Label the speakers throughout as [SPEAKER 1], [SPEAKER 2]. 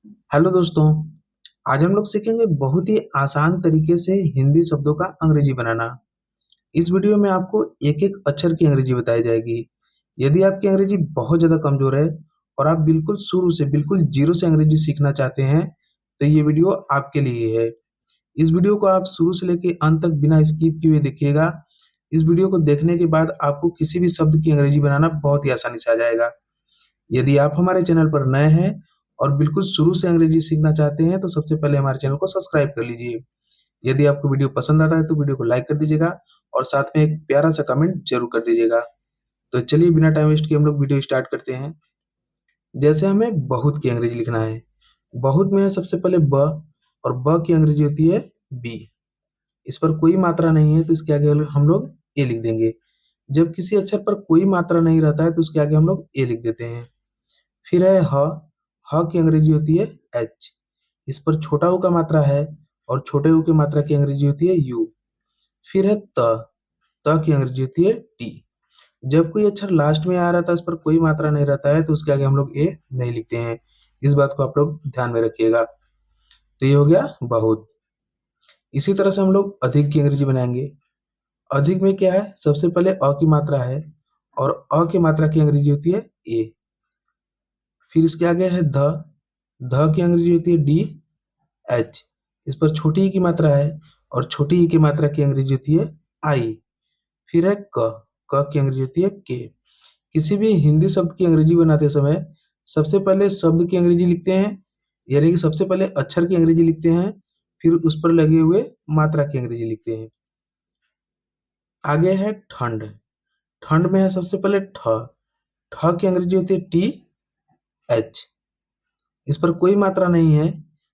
[SPEAKER 1] Hello दोस्तों। आज हम लोग सीखेंगे बहुत ही आसान तरीके से हिंदी शब्दों का अंग्रेजी बनाना। इस वीडियो में आपको एक एक अक्षर की अंग्रेजी बताई जाएगी। यदि आपकी अंग्रेजी बहुत ज़्यादा कमज़ोर है और आप बिल्कुल शुरू से बिल्कुल जीरो से अंग्रेजी सीखना चाहते हैं तो ये वीडियो आपके लिए है। इस वीडियो को आप शुरू से लेकर अंत तक बिना स्किप किए हुए देखिएगा। इस वीडियो को देखने के बाद आपको किसी भी शब्द की अंग्रेजी बनाना बहुत ही आसानी से आ जाएगा। यदि आप हमारे चैनल पर नए हैं और बिल्कुल शुरू से अंग्रेजी सीखना चाहते हैं तो सबसे पहले हमारे चैनल को सब्सक्राइब कर लीजिए। यदि आपको वीडियो पसंद आता है तो वीडियो को लाइक कर दीजिएगा और साथ में एक प्यारा सा कमेंट जरूर कर दीजिएगा। तो चलिए बिना टाइम वेस्ट किए हम लोग वीडियो स्टार्ट करते हैं। जैसे हमें बहुत की अंग्रेजी लिखना है। बहुत में है सबसे पहले ब और ब की अंग्रेजी होती है बी। इस पर कोई मात्रा नहीं है तो इसके आगे हम लोग ए लिख देंगे। जब किसी अक्षर पर कोई मात्रा नहीं रहता है तो उसके आगे हम लोग ए लिख देते हैं। फिर है ह की अंग्रेजी होती है एच। इस पर छोटा ऊ का मात्रा है और छोटे ऊ की मात्रा की अंग्रेजी होती है यू। फिर है त की अंग्रेजी होती है टी। जब कोई अक्षर लास्ट में आ रहा था उस पर कोई मात्रा नहीं रहता है तो उसके आगे हम लोग ए नहीं लिखते हैं। इस बात को आप लोग ध्यान में रखिएगा। तो ये हो गया बहुत। इसी तरह से हम लोग अधिक की अंग्रेजी बनाएंगे। अधिक में क्या है, सबसे पहले अ की मात्रा है और अ की मात्रा की अंग्रेजी होती है ए। फिर इसके आगे है ध की अंग्रेजी होती है डी एच। इस पर छोटी ई की मात्रा है और छोटी ई की मात्रा की अंग्रेजी होती है आई। फिर है क की अंग्रेजी होती है के। किसी भी हिंदी शब्द की अंग्रेजी बनाते समय सबसे पहले शब्द की अंग्रेजी लिखते हैं, यानी कि सबसे पहले अक्षर की अंग्रेजी लिखते हैं, फिर उस पर लगे हुए मात्रा की अंग्रेजी लिखते हैं। आगे है ठंड। ठंड में है सबसे पहले ठ की अंग्रेजी होती है टी एच। इस पर कोई मात्रा नहीं है।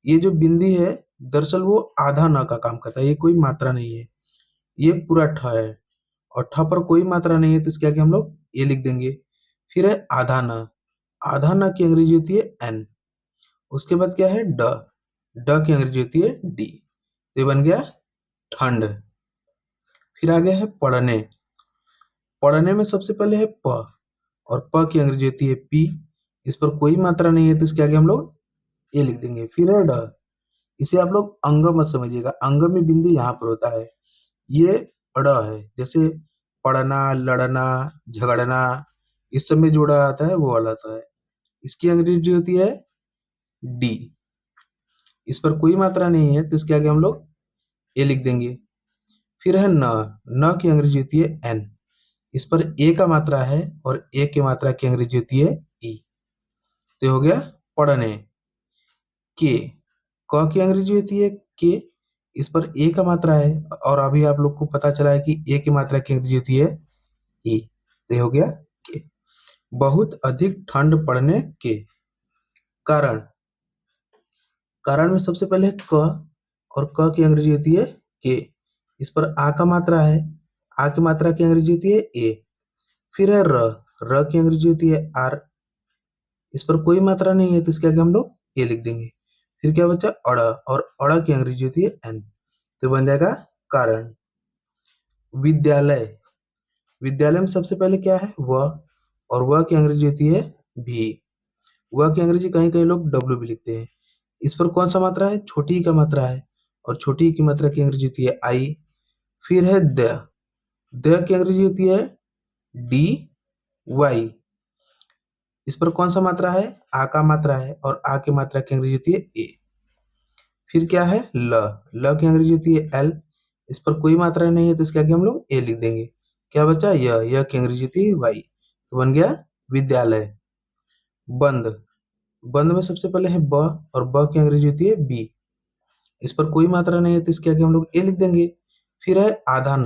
[SPEAKER 1] ये जो बिंदी है दरअसल वो आधा न का काम करता है, ये कोई मात्रा नहीं है, ये पूरा ठ है। और ठ पर कोई मात्रा नहीं है तो इसके आगे हम लोग ए लिख देंगे। फिर है आधा न। आधा न की अंग्रेजी होती है एन। उसके बाद क्या है ड की अंग्रेजी होती है डी। तो ये बन गया ठंड। फिर आगे है पढ़ने। पढ़ने में सबसे पहले है प और प की अंग्रेजी होती है पी। इस पर कोई मात्रा नहीं है तो इसके आगे हम लोग ए लिख देंगे। फिर है ड। इसे आप लोग अंग मत समझिएगा, अंग में बिंदी यहाँ पर होता है, ये ड़ है। जैसे पढ़ना, लड़ना, झगड़ना, इस सब में जोड़ा आता है वो वाला आता है। इसकी अंग्रेजी होती है डी। इस पर कोई मात्रा नहीं है तो इसके आगे हम लोग ए लिख देंगे। फिर है न की अंग्रेजी होती है एन। इस पर ए का मात्रा है और ए की मात्रा की अंग्रेजी होती है ई। तो ये हो गया पढ़ने। के क की अंग्रेजी होती है के। इस पर ए का मात्रा है और अभी आप लोग को पता चला है कि ए की मात्रा की अंग्रेजी होती है ई। तो ये हो गया के। बहुत अधिक ठंड पड़ने के कारण। कारण में सबसे पहले है क और क की अंग्रेजी होती है के। इस पर आ का मात्रा है, आ की मात्रा की अंग्रेजी होती है ए। फिर है र की अंग्रेजी होती है आर। इस पर कोई मात्रा नहीं है तो इसके आगे हम लोग ए लिख देंगे। फिर क्या बचा और अड़ की अंग्रेजी होती है एन। तो बन जाएगा कारण। विद्यालय। विद्यालय में सबसे पहले क्या है और वह की अंग्रेजी होती है भी। वह की अंग्रेजी कहीं कहीं लोग डब्ल्यू भी लिखते हैं। इस पर कौन सा मात्रा है, छोटी ई का मात्रा है और छोटी ई की मात्रा की अंग्रेजी होती है आई। फिर है द की अंग्रेजी होती है डी वाई। इस पर कौन सा मात्रा है, आ का मात्रा है और आ की मात्रा की अंग्रेजी होती है ए। फिर क्या है ल की अंग्रेजी होती है एल। इस पर कोई मात्रा नहीं है तो इसके आगे हम लोग ए लिख देंगे। क्या बचा य की अंग्रेजी होती है वाई। तो बन गया विद्यालय। बंद। बंद में सबसे पहले है ब और ब की अंग्रेजी होती है बी। इस पर कोई मात्रा नहीं है तो इसके आगे हम लोग ए लिख देंगे। फिर है आधा न।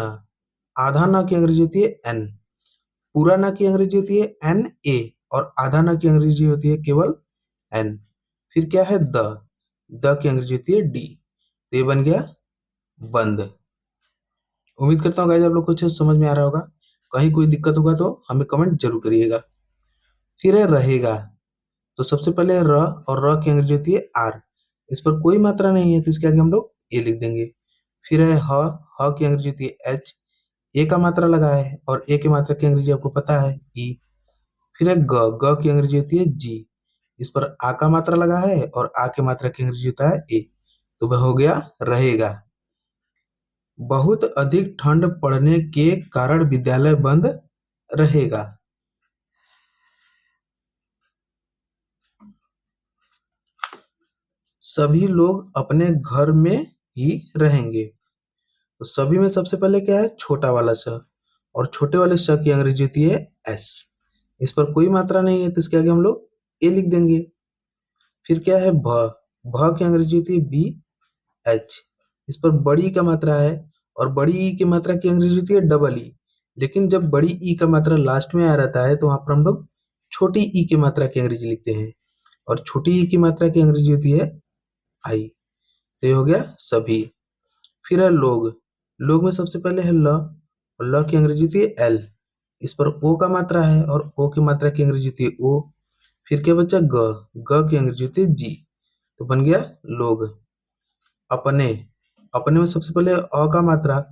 [SPEAKER 1] आधा न की अंग्रेजी होती है एन। पूरा न की अंग्रेजी होती है एन ए और आधा न की अंग्रेजी होती है केवल एन। फिर क्या है द की अंग्रेजी होती है डी। तो ये बन गया बंद। उम्मीद करता हूँ गाइस आप लोग को अच्छे से समझ में आ रहा होगा। कहीं कोई दिक्कत होगा तो हमें कमेंट जरूर करिएगा। फिर है रहेगा। तो सबसे पहले और र की अंग्रेजी होती है आर। इस पर कोई मात्रा नहीं है तो इसके आगे हम लोग ए लिख देंगे। फिर है ह की अंग्रेजी होती है एच। ए का मात्रा लगा है और ए की मात्रा की अंग्रेजी आपको पता है ई। फिर है ग की अंग्रेजी होती है जी। इस पर आ का मात्रा लगा है और आ की मात्रा की अंग्रेजी होता है ए, तो वह हो गया रहेगा। बहुत अधिक ठंड पड़ने के कारण विद्यालय बंद रहेगा। सभी लोग अपने घर में ही रहेंगे। तो सभी में सबसे पहले क्या है, छोटा वाला स, और छोटे वाले स की अंग्रेजी होती है एस। इस पर कोई मात्रा नहीं है तो इसके आगे हम लोग ए लिख देंगे। फिर क्या है, भ, भ की अंग्रेजी होती है बी एच। इस पर बड़ी ई का मात्रा है और बड़ी ई की मात्रा की अंग्रेजी होती है डबल ई। लेकिन जब बड़ी ई का मात्रा लास्ट में आ रहता है तो वहां पर हम लोग छोटी ई की मात्रा की अंग्रेजी लिखते हैं, और छोटी ई की मात्रा की अंग्रेजी होती है आई। तो ये हो गया सभी। फिर है लोग। लोग में सबसे पहले है ल, और ल की अंग्रेजी होती है एल। इस पर ओ का मात्रा है और ओ की मात्रा की अंग्रेजी होती है ओ। फिर क्या बचा, ग, ग की अंग्रेजी होती है जी। तो बन गया लोग। अपने, अपने में सबसे पहले अ का मात्रा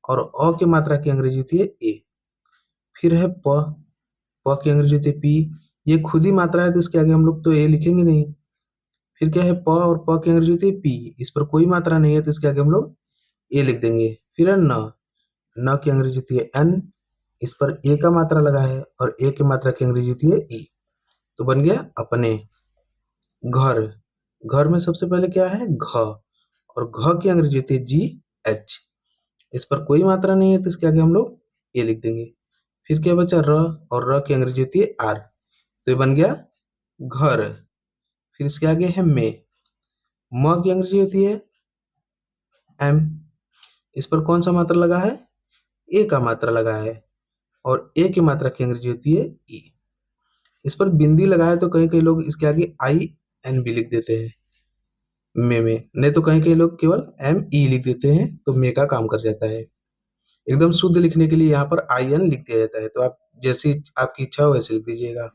[SPEAKER 1] और अ की मात्रा की अंग्रेजी होती है ए। फिर है प, प की अंग्रेजी होती है पी। ये खुद ही मात्रा है तो इसके आगे हम लोग तो ए लिखेंगे नहीं। फिर क्या है, प और प की अंग्रेजी होती है पी। इस पर कोई मात्रा नहीं है तो इसके आगे हम लोग ए लिख देंगे। फिर है न, न की अंग्रेजी होती है एन। इस पर ए का मात्रा लगा है और ए की मात्रा की अंग्रेजी होती है ई। तो बन गया अपने। घर, घर में सबसे पहले क्या है, घ, और घ की अंग्रेजी होती है जी एच। इस पर कोई मात्रा नहीं है तो इसके आगे हम लोग ए लिख देंगे। फिर क्या बचा, र, और र की अंग्रेजी होती है आर। तो ये बन गया घर। फिर इसके आगे है में, म की अंग्रेजी होती है एम। इस पर कौन सा मात्रा लगा है, ए का मात्रा लगा है, और ए की मात्रा की अंग्रेजी होती है ई। इस पर बिंदी लगा है तो कई कई लोग इसके आगे आई एन भी लिख देते हैं, में नहीं तो कहीं कई लोग केवल एम ई लिख देते हैं, तो मे का काम कर जाता है। एकदम शुद्ध लिखने के लिए यहाँ पर आई एन लिख दिया जाता है, तो आप जैसी आपकी इच्छा हो वैसे लिख दीजिएगा।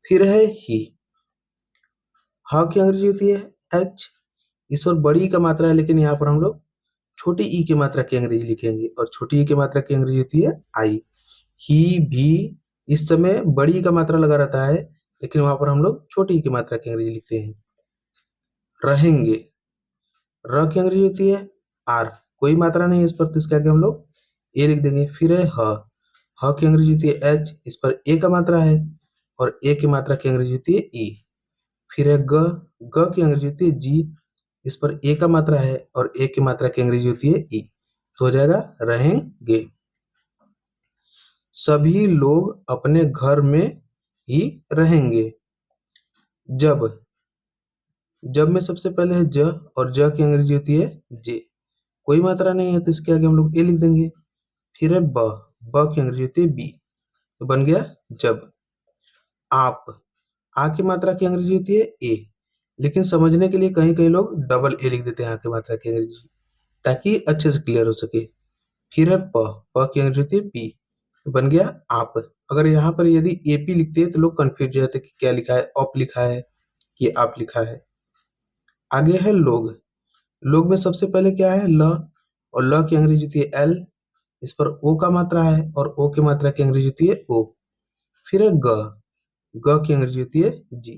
[SPEAKER 1] फिर है ही, हा की अंग्रेजी होती है एच। इस पर बड़ी ई का मात्रा है लेकिन यहाँ पर हम लोग छोटी ई की मात्रा की अंग्रेजी लिखेंगे, और छोटी ई की मात्रा की अंग्रेजी होती है आई। ही भी, इस समय बड़ी ई का मात्रा लगा रहता है लेकिन वहां पर हम लोग छोटी ई की मात्रा की अंग्रेजी लिखते हैं। रहेंगे, र की अंग्रेजी होती है आर। कोई मात्रा नहीं है इस पर तो इसके आगे हम लोग ए लिख देंगे। फिर है ह की अंग्रेजी होती है एच। इस पर ए का मात्रा है और ए की मात्रा की अंग्रेजी होती है ई। फिर है ग, ग की अंग्रेजी होती है जी। इस पर ए का मात्रा है और ए की मात्रा की अंग्रेजी होती है ई। तो हो जाएगा रहेंगे। सभी लोग अपने घर में ही रहेंगे। जब, जब में सबसे पहले है ज, और ज की अंग्रेजी होती है जे। कोई मात्रा नहीं है तो इसके आगे हम लोग ए लिख देंगे। फिर है ब, ब की अंग्रेजी होती है बी। तो बन गया जब। आप, आ की मात्रा की अंग्रेजी होती है ए, लेकिन समझने के लिए कहीं कहीं लोग डबल ए लिख देते हैं आ की मात्रा की अंग्रेजी, ताकि अच्छे से क्लियर हो सके। फिर है प, प की अंग्रेजी होती है पी। तो बन गया आप। अगर यहाँ पर यदि एपी लिखते हैं तो लोग कंफ्यूज हो जाते हैं कि क्या लिखा है, ऑप लिखा है कि आप लिखा है। आगे है लोग। लोग में सबसे पहले क्या है, ल, और ल की अंग्रेजी होती है एल। इस पर ओ का मात्रा है और ओ की मात्रा की अंग्रेजी होती है ओ। फिर है ग, ग की अंग्रेजी होती है जी।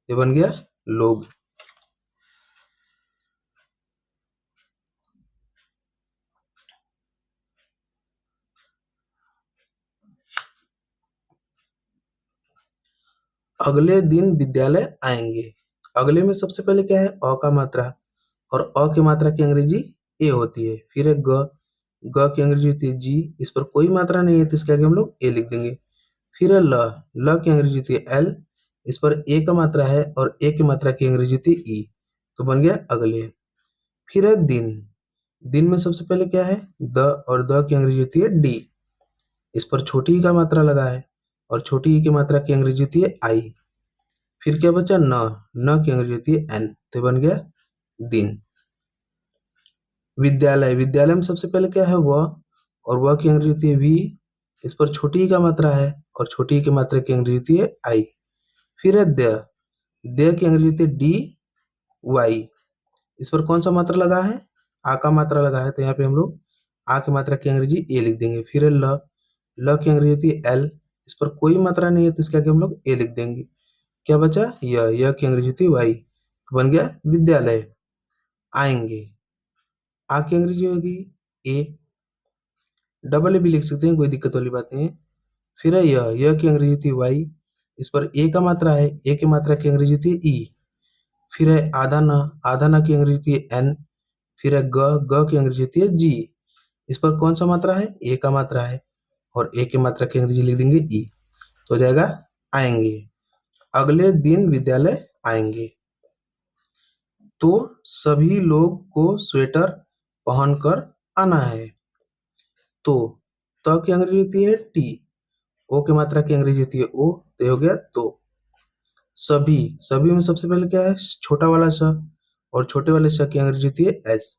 [SPEAKER 1] ये बन गया लोग। अगले दिन विद्यालय आएंगे। अगले में सबसे पहले क्या है, अ का मात्रा, और अ की मात्रा की अंग्रेजी ए होती है। फिर है ग, ग की अंग्रेजी होती है जी। इस पर कोई मात्रा नहीं है तो इसके आगे हम लोग ए लिख देंगे। फिर है ल, ल की अंग्रेजी होती है एल। इस पर ए का मात्रा है और ए की मात्रा की अंग्रेजी होती है ई। तो बन गया अगले। फिर है दिन। दिन में सबसे पहले क्या है, द, और द की अंग्रेजी होती है डी। इस पर छोटी ई का मात्रा लगा है और छोटी ई की मात्रा की अंग्रेजी होती है आई। फिर क्या बचा, न, न की अंग्रेजी होती है एन। तो बन गया दिन। विद्यालय, विद्यालय में सबसे पहले क्या है, वह, और वह की अंग्रेजी होती है वी। इस पर छोटी ई का मात्रा है और छोटी ई की मात्रा की अंग्रेजी होती है आई। फिर है द, द की अंग्रेजी होती है डी वाई। इस पर कौन सा मात्रा लगा है, आ का मात्रा लगा है, तो यहाँ पे हम लोग आ की मात्रा की अंग्रेजी ए लिख देंगे। फिर है ल, ल की अंग्रेजी होती है एल। इस पर कोई मात्रा नहीं है तो इसके आगे हम लोग ए लिख देंगे। क्या बचा, यह की अंग्रेजी होती है वाई, बन गया विद्यालय। आएंगे, आ की अंग्रेजी होगी ए, डबल ए भी लिख सकते हैं, कोई दिक्कत वाली बात नहीं है। फिर है यह की अंग्रेजी होती है वाई, इस पर ए का मात्रा है, ए की मात्रा की अंग्रेजी होती है ई। फिर है आधा न, आधा न की अंग्रेजी होती है एन। फिर है ग की अंग्रेजी होती है जी। इस पर कौन सा मात्रा है, ए का मात्रा है, और ए की मात्रा की अंग्रेजी लिख देंगे ई, तो हो जाएगा आएंगे। अगले दिन विद्यालय आएंगे, तो सभी लोग को स्वेटर पहनकर आना है। तो की अंग्रेजी होती है टी, ओ की मात्रा की अंग्रेजी होती है ओ, तो हो गया तो। सभी, सभी में सबसे पहले क्या है, छोटा वाला स, और छोटे वाले स की अंग्रेजी होती है एस।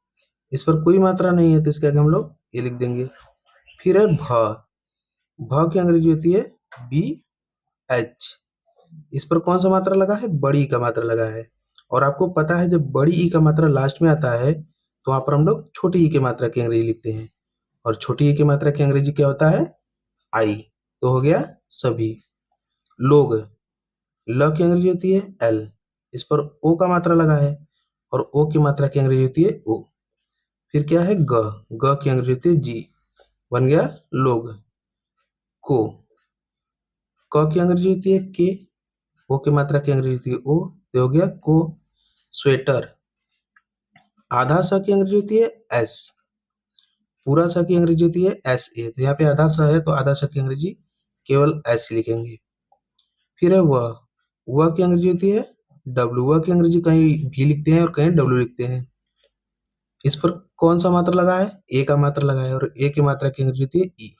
[SPEAKER 1] इस पर कोई मात्रा नहीं है तो इसके आगे हम लोग ये लिख देंगे। फिर है भ की अंग्रेजी होती है बी एच। इस पर कौन सा मात्रा लगा है, बड़ी ई का मात्रा लगा है, और आपको पता है जब बड़ी ई का मात्रा लास्ट में आता है तो वहां पर हम लोग छोटी ई की मात्रा की अंग्रेजी लिखते हैं, और छोटी ई की मात्रा की अंग्रेजी क्या होता है, आई। तो हो गया सभी लोग, ल की अंग्रेजी होती है एल, इस पर ओ का मात्रा लगा है, और ओ की मात्रा की अंग्रेजी होती है ओ। फिर क्या है ग की अंग्रेजी होती है जी, बन गया लोग। को, क की अंग्रेजी होती है के, ओ की मात्रा की अंग्रेजी होती है ओ, तो हो गया को स्वेटर। आधा स की अंग्रेजी होती है एस, पूरा स की अंग्रेजी होती है एस ए, तो यहाँ पे आधा स है तो आधा स की अंग्रेजी केवल एस लिखेंगे। फिर है वह की अंग्रेजी होती है डब्ल्यू, वह की अंग्रेजी कहीं भी लिखते हैं और कहीं डब्ल्यू लिखते हैं। इस पर कौन सा मात्रा लगा है, ए का मात्रा लगा है, और ए की मात्रा की अंग्रेजी होती है ई।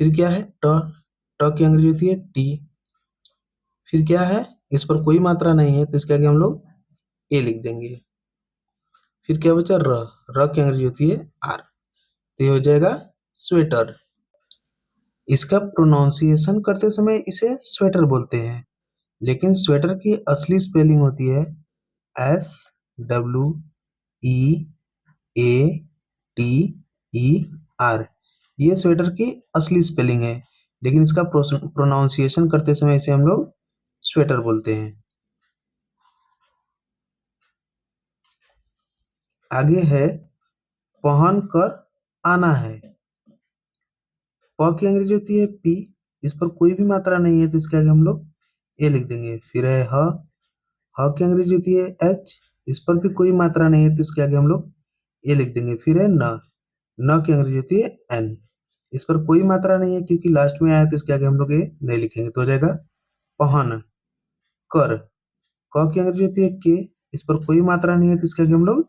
[SPEAKER 1] फिर क्या है ट की अंग्रेजी होती है टी। फिर क्या है, इस पर कोई मात्रा नहीं है तो इसके आगे हम लोग ए लिख देंगे। फिर क्या बचा र की अंग्रेजी होती है आर, तो ये हो जाएगा स्वेटर। इसका प्रोनाउंसिएशन करते समय इसे स्वेटर बोलते हैं, लेकिन स्वेटर की असली स्पेलिंग होती है S W E A T E R. ये स्वेटर की असली स्पेलिंग है, लेकिन इसका प्रोनाउंसिएशन करते समय इसे हम लोग स्वेटर बोलते हैं। आगे है पहन कर आना है, प की अंग्रेजी होती है पी, इस पर कोई भी मात्रा नहीं है तो इसके आगे हम लोग ए लिख देंगे। फिर है ह की अंग्रेजी होती है एच, इस पर भी कोई मात्रा नहीं है तो इसके आगे हम लोग ए लिख देंगे। फिर है न की अंग्रेजी होती है एन, इस पर कोई मात्रा नहीं है क्योंकि लास्ट में आया तो इसके आगे हम लोग ए नहीं लिखेंगे, तो हो जाएगा पहन कर। क की अंग्रेजी होती है के, इस पर कोई मात्रा नहीं है तो इसके आगे हम लोग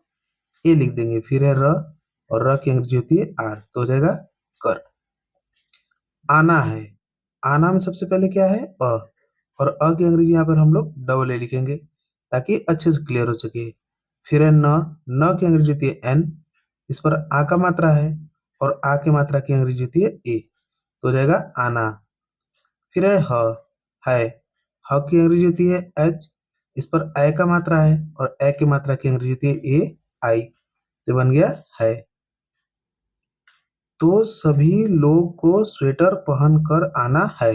[SPEAKER 1] ए लिख देंगे। फिर है और र की अंग्रेजी होती है आर, तो हो जाएगा कर। आना है, आना में सबसे पहले क्या है और की अंग्रेजी यहाँ पर हम लोग डबल ए लिखेंगे ताकि अच्छे से क्लियर हो सके। फिर है न की अंग्रेजी होती है एन, इस पर आ का मात्रा है, और आ की मात्रा की अंग्रेजी होती है ए, तो हो जाएगा आना। फिर है है, की अंग्रेजी होती है एच, इस पर ए का मात्रा है, और ए की मात्रा की अंग्रेजी होती है ए आई, तो बन गया है। तो सभी लोग को स्वेटर पहनकर आना है।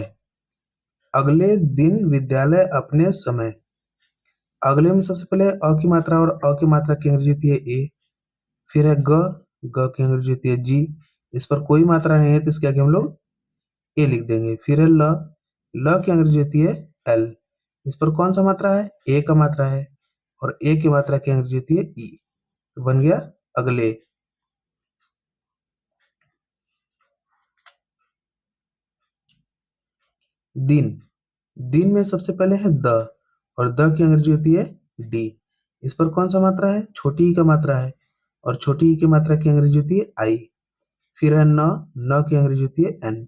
[SPEAKER 1] अगले दिन विद्यालय अपने समय, अगले में सबसे पहले की मात्रा, और की मात्रा की अंग्रेजी होती है ए। फिर है की अंग्रेजी होती है जी, इस पर कोई मात्रा नहीं है तो इसके आगे हम लोग ए लिख देंगे। फिर है की अंग्रेजी होती है एल, इस पर कौन सा मात्रा है, ए का मात्रा है, और ए की मात्रा की अंग्रेजी होती है ई, तो बन गया अगले। दिन, दिन में सबसे पहले है और द की अंग्रेजी होती है डी, इस पर कौन सा मात्रा है, छोटी ई का मात्रा है, और छोटी ई की मात्रा की अंग्रेजी होती है आई। फिर है न की अंग्रेजी होती है एन,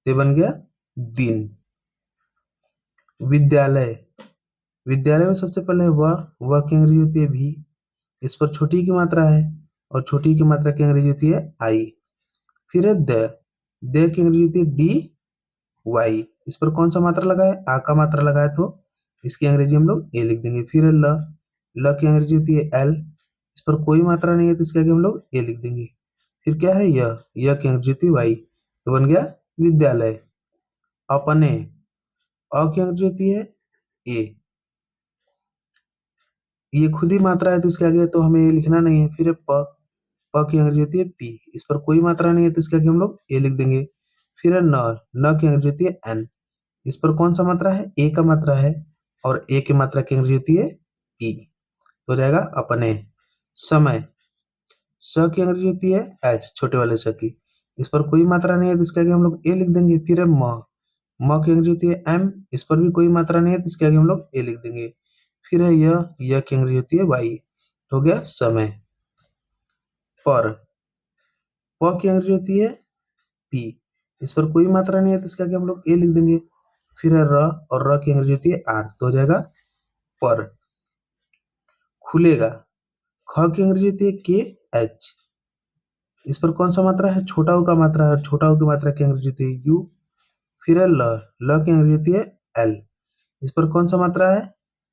[SPEAKER 1] तो बन गया दिन। विद्यालय, विद्यालय में सबसे पहले वह की अंग्रेजी होती है भी, इस पर छोटी की मात्रा है, और छोटी की मात्रा की अंग्रेजी होती है आई। फिर है दे की अंग्रेजी होती है डी वाई, इस पर कौन सा मात्रा लगा है, आ का मात्रा लगा है, तो इसकी अंग्रेजी हम लोग ए लिख देंगे। फिर है ल की अंग्रेजी होती है एल, इस पर कोई मात्रा नहीं है तो इसके आगे हम लोग ए लिख देंगे। फिर क्या है यह की अंग्रेजी होती है वाई, तो बन गया विद्यालय। अपने, की अंग्रेजी होती है ए। ये खुद ही मात्रा है तो इसके आगे तो हमें ए लिखना नहीं है। फिर है प, प की अंग्रेजी होती है पी, इस पर कोई मात्रा नहीं है तो इसके आगे हम लोग ए लिख देंगे। फिर है न, न की अंग्रेजी होती है एन, इस पर कौन सा मात्रा है, ए का मात्रा है, और ए की मात्रा की अंग्रेजी होती है ई, तो हो जाएगा अपने। समय, स की अंग्रेजी होती है एच, छोटे वाले स की, इस पर कोई मात्रा नहीं है तो इसके आगे हम लोग ए लिख देंगे। फिर है म की अंग्रेजी होती है एम, इस पर भी कोई मात्रा नहीं है तो इसके आगे हम लोग ए लिख देंगे। फिर है य की अंग्रेजी होती है वाई, हो गया समय। पर, प की अंग्रेजी होती है पी, इस पर कोई मात्रा नहीं है तो इसके आगे हम लोग ए लिख देंगे। फिर है र, और र की अंग्रेजी होती है आर, तो हो जाएगा पर। खुलेगा, ख की अंग्रेजी होती है के एच, इस पर कौन सा मात्रा है, छोटा ऊ का मात्रा है, छोटा ऊ की मात्रा की अंग्रेजी होती है यू। फिर है ल, ल की अंग्रेजी होती है एल, इस पर कौन सा मात्रा है,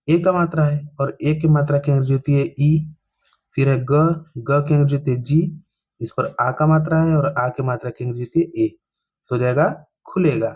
[SPEAKER 1] ए का मात्रा है, और ए की मात्रा की अंग्रेजी होती है ई। फिर है ग, ग की अंग्रेजी होती है जी, इस पर आ का मात्रा है, और आ की मात्रा की अंग्रेजी होती है ए, तो हो जाएगा खुलेगा।